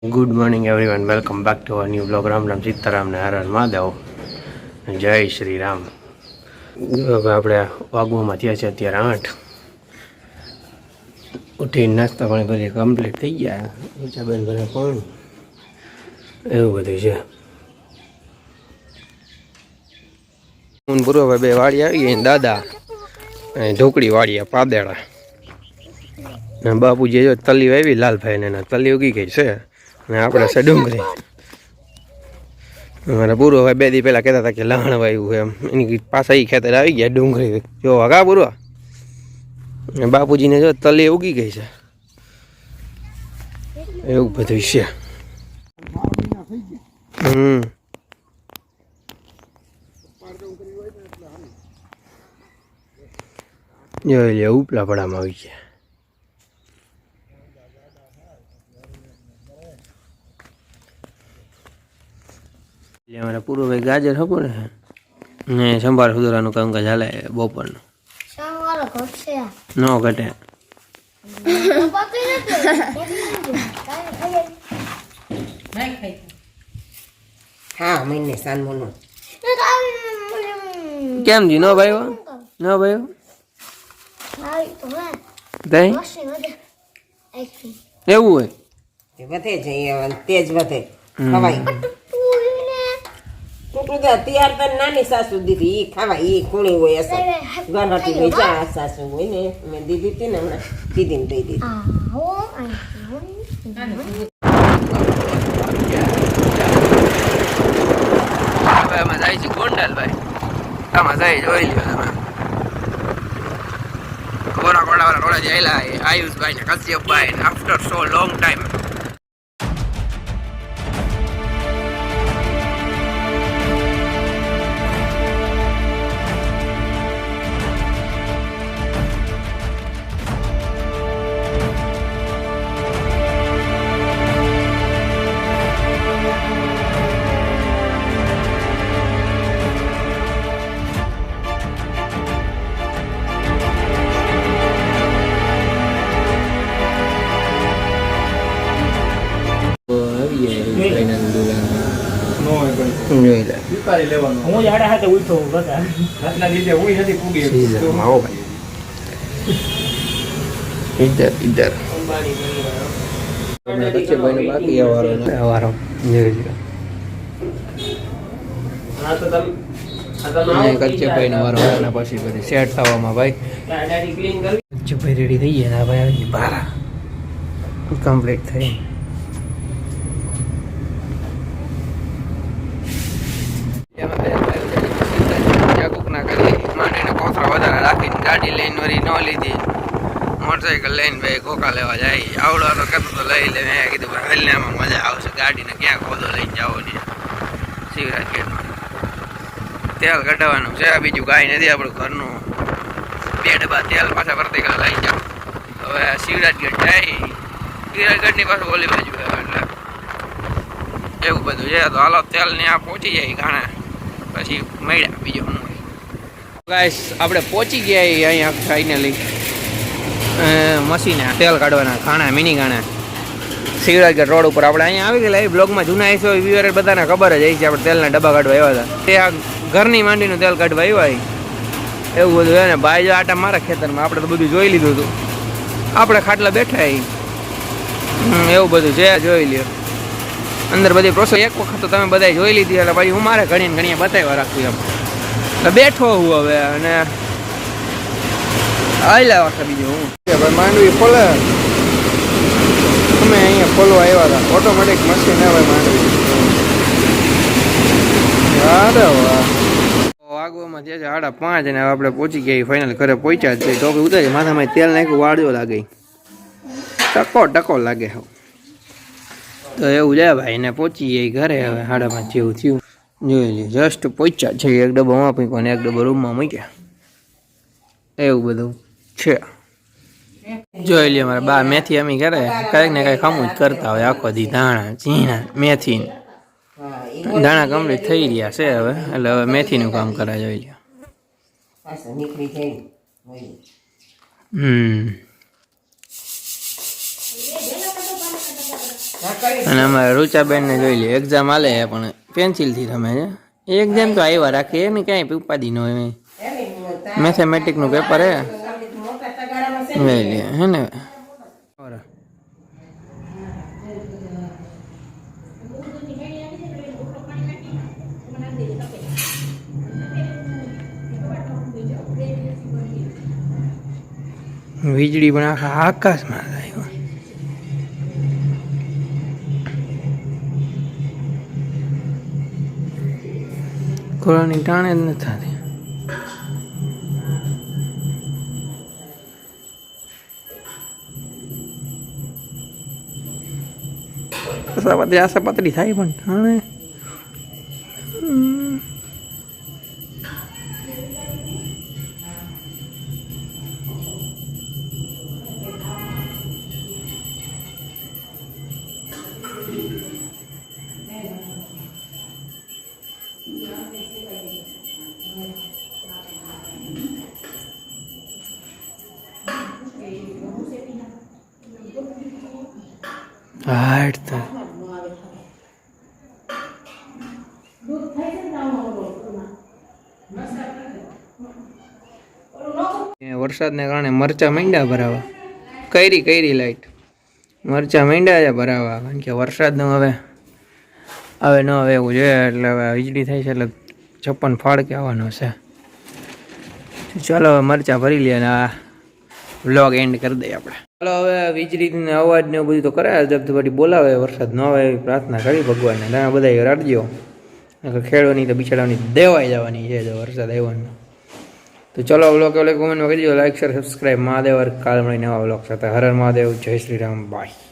Good morning everyone, welcome back to a new blog. Ram Ram, Sitaram ને હર હર મહાદેવ, જય શ્રી રામ. હવે આપણે વાગવામાં થયા છે અત્યારે 8. ઉઠીને નાસ્તા પાણી બધી કમ્પ્લીટ થઈ ગયા. ઊંચા બેન ભરે પાણી, એવું બધું છે. હું પૂર્વભાઈ બે વાડી આવી ગઈ, દાદા ઢોકળી વાળીએ પાદેડા ને બાપુજી જો તલી વાવી લાલભાઈ ને તલી ઉગી ગઈ છે. ને આપણે છે ડુંગળી. મારા પૂરો ભાઈ 2 દી પહેલાં કહેતા હતા કે લહણ વાવ્યું એમ, એની પાછા એ ખેતર આવી ગયા ડુંગળી જો કા પૂરો. ને બાપુજીને જો તલી ઉગી ગઈ છે, એવું બધું છે. જોઈ લે ઉપલા પડામાં આવી ગયા. અમારા પૂરો ભાઈ ગાજર ખબર ને સંભાળ સુધારવાનું કામકાજ હાલે બપોરનું. ન ઘટે. હા મહિને સાનમોનો કેમ જી ન ભાઈ ન ભાઈ એવું હોય વધે છે તેજ વધે ખવાય. તૈયાર તો નાની સાસુ દીધી ઈ ખાવાય, ઈ ખૂણી હોય અસર ગણતી હોય ચા સાસુ હોય ને મેં દીધી હતી ને હમણાં દીદીને દઈ દીધી. હવે અમે જાય છે ગોંડલભાઈ, આમાં જાય જોઈ લ્યો તમે. કોરા કોડા રોડા જેલા આયુષભાઈ ને કશ્યપભાઈ આફ્ટર સો લોંગ ટાઈમ. પછી બધી સેટ થવામાં ભાઈ કચ્ચુભાઈ રેડી થઈ ગયા ભાઈ. બારા કમ્પ્લીટ થઈ. ગાડી લઈને વળી ન લીધી, મોટરસાઇકલ લઈને ભાઈ કોકા લેવા જાય. આવડો તો કહેતો તો લઈ લે. મેં કીધું ભાઈ એમાં મજા આવશે, ગાડીને ક્યાં ખોદો લઈને જાઓ ને શિવરાજ ગેટમાં તેલ કઢાવવાનું છે. બીજું કાંઈ નથી, આપણું ઘરનું 2 ડબ્બા તેલ પાછા ભરતી લઈ જાઓ. હવે શિવરાજ ગેટ જાય, શિવરાજ ગેટની પાસે ઓલી બાજુ એટલે એવું બધું છે. તો હાલો તેલ ને આ પહોંચી જાય ઘાણા પછી મળ્યા બીજું હું. ગાઈસ આપણે પહોંચી ગયા અહીંયા ફાઇનલી મશીને તેલ કાઢવાના ખાણા મિની ખાણા શિવરાજગઢ રોડ ઉપર. આપણે અહીંયા આવી ગયેલા એ બ્લોગમાં જૂના આઈસો વ્યુઅર બધાને ખબર જ છે. આપણે તેલના ડબ્બા કાઢવા આવ્યા હતા, તે આ ઘરની માંડીનું તેલ કાઢવા આવ્યા એવું બધું છે ને. ભાઈ જો આટા મારા ખેતરમાં, આપણે તો બધું જોઈ લીધું હતું. આપણે ખાટલા બેઠા એવું બધું છે, જોઈ લ્યો અંદર બધી પ્રોસેસ. એક વખત તો તમે બધા જોઈ લીધી એટલે ભાઈ હું મારે ઘણી ઘણી બતાવ્યા રાખું એમ. બેઠો હું હવે અને આયલા વખત બીજું હું ભાઈ માંડવી ફોલે. અમે અહીંયા ફોલવા આવ્યા હતા, ઓટોમેટિક મશીન આવે માંડવી. અરે વાહ, વાગવામાં જે છે 5:30 અને આપણે પહોંચી ગયા ફાઇનલ ઘરે પહોંચ્યા જ. ટોપી ઉતારી માથામાં તેલ નાખ્યું, વાળજો લાગે, ટકો લાગે. તો એવું છે ભાઈ ને પહોંચી ગયા ઘરે. હવે 5:30 જેવું થયું. જોઈ લે જસ્ટ પહોંચ્યા છે. એક ડબ્બો માં મૂક્યો ને એક ડબ્બો રૂમમાં મૂક્યા, એવું બધું છે. જોઈ લે મારા બા મેથી અમી કરે કંઈક ને કંઈક અમું જ કરતા હોય આખો દી. ધાણા ઝીણા મેથી દાણા કમ્પ્લીટ થઈ રહ્યા છે હવે, એટલે હવે મેથીનું કામ કરે. જોઈ લે હા, કરી અને અમારે રૂચાબેનને જોઈ લે એક્ઝામ હાલે છે પણ પેન્સિલથી તમે છે એક્ઝામ તો આવ્યા રાખે એને ક્યાંય ઉપાધિ ન હોય એની મેથેમેટિકનું પેપર હે મોટા તગારામાં છે લઈ લે હે ને વીજળી પણ આખા આકાશમાં થાય કોરોની ટાણે જ નથી થતી આશા પાતળી થાય પણ ટાણે હાટ થાય વરસાદને કારણે મરચા માંડ્યા ભરાવા કઈરી લાઈટ મરચા માંડ્યા છે ભરાવા કારણ કે વરસાદનું હવે ન હવે એવું છે એટલે હવે વીજળી થાય છે એટલે છપ્પન ફાળ કે આવવાનો છે ચાલો હવે મરચા ભરી લઈએ અને આ વ્લોગ એન્ડ કરી દઈએ આપણે ચાલો હવે વીજળીને અવાજ ને બધું તો કરાય જબથી બોલાવે વરસાદ ન આવે એવી પ્રાર્થના કરી ભગવાનને તમે બધા રાખજો ખેડવાની તો બિચારાની દેવાઈ જવાની છે જો વરસાદ આવ્યો તો ચલો વ્લોગ કોમેન્ટમાં કરી દો લાઈક શેર સબસ્ક્રાઈબ મહાદેવ કાલ મળી નવા વ્લોગ સાથે હર હર મહાદેવ જય શ્રી રામ બાય